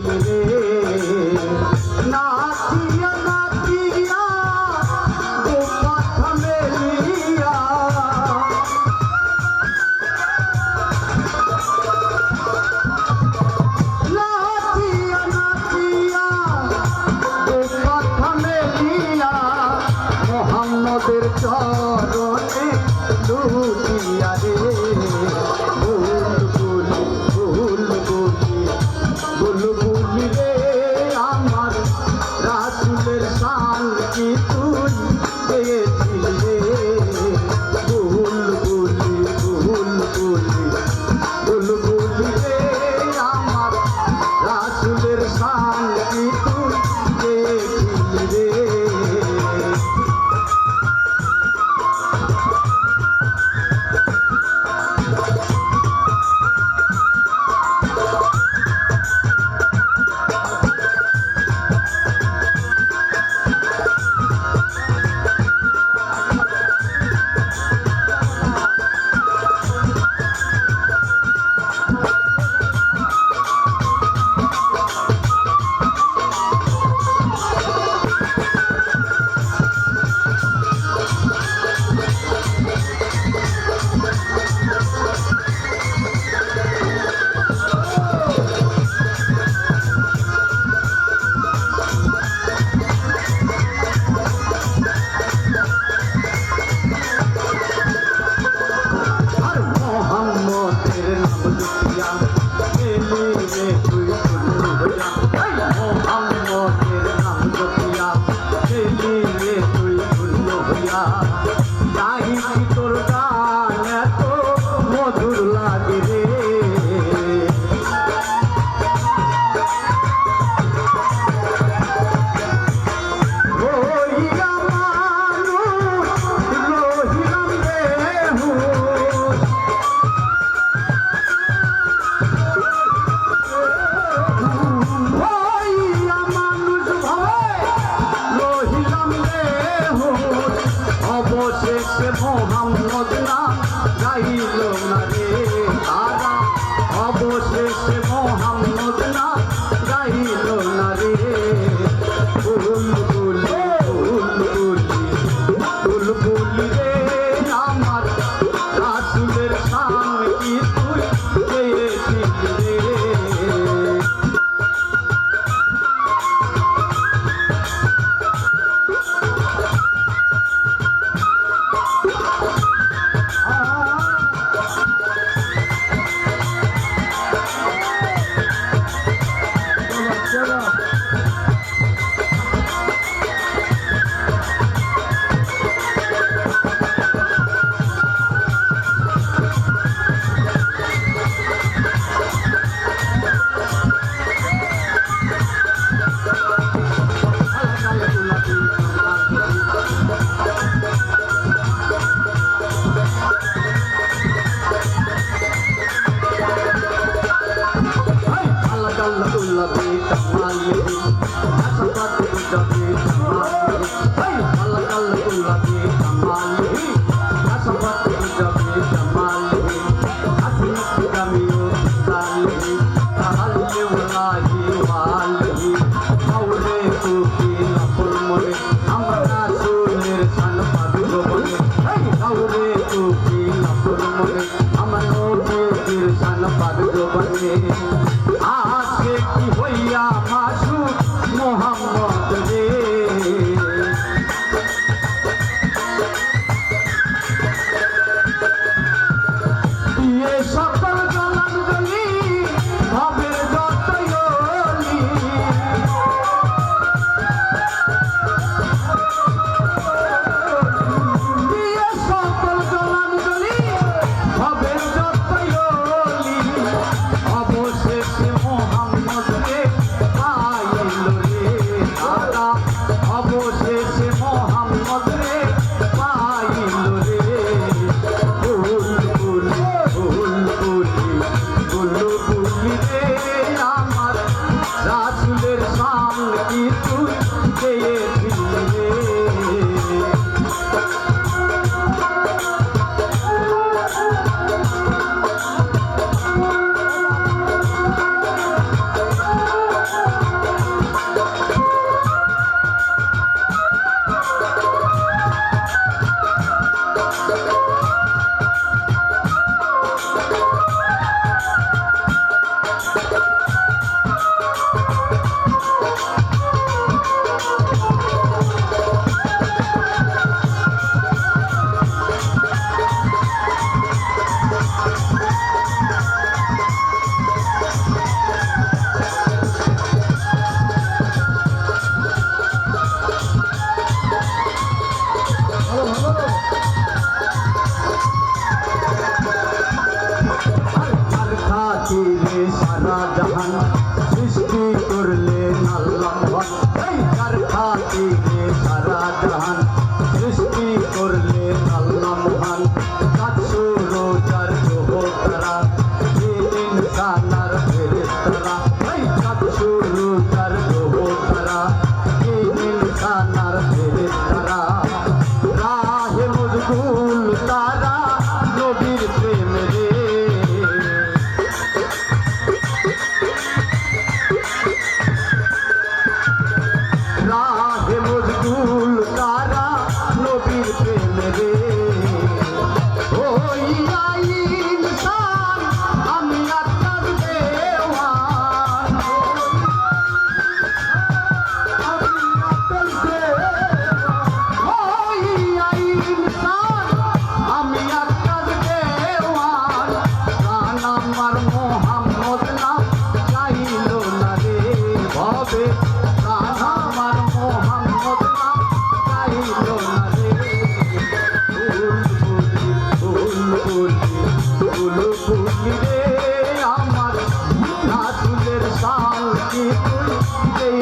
রে নাচিয়া নাচিয়া দু কথা মেলিয়া নাচিয়া নাচিয়া দু কথা মেলিয়া মোহাম্মদের চরণে লুটিয়া রে বুলবুলি রে আমার রাসূলের শান কি তুই পেয়েছিলি রে বুলবুলি বুলবুলি বুলবুলি রে আমার রাসূলের শান কি তুই পেয়েছিলি রে অবশেষে মোহাম্মদ নাম গাইল না রে তারা অবশেষে মোহাম্মদ নাম গাইল না রে বুলবুলি বুলবুলি বুলবুলি রে আমার রাসূলের শান কি তুই পেয়েছিলি রে आसे की होइया मासूम मोहम्मद रे ये सकल जलन गली भवे जतयोली ये सकल जलन गली भवे जतयोली অবশেষে মোহাম্মদ রে পাইল রে দাদা অবশেষে মোহাম্মদ রে পাইল রে বুলবুলি বুলবুলি বুলবুলি রে আমার রাসূলের শান কি তুই পেয়েছিলি রে পে প্রাণ আমার মোহাম্মদ নাম গাইল না রে বুলবুলি রে আমার রাসূলের শান কি তুই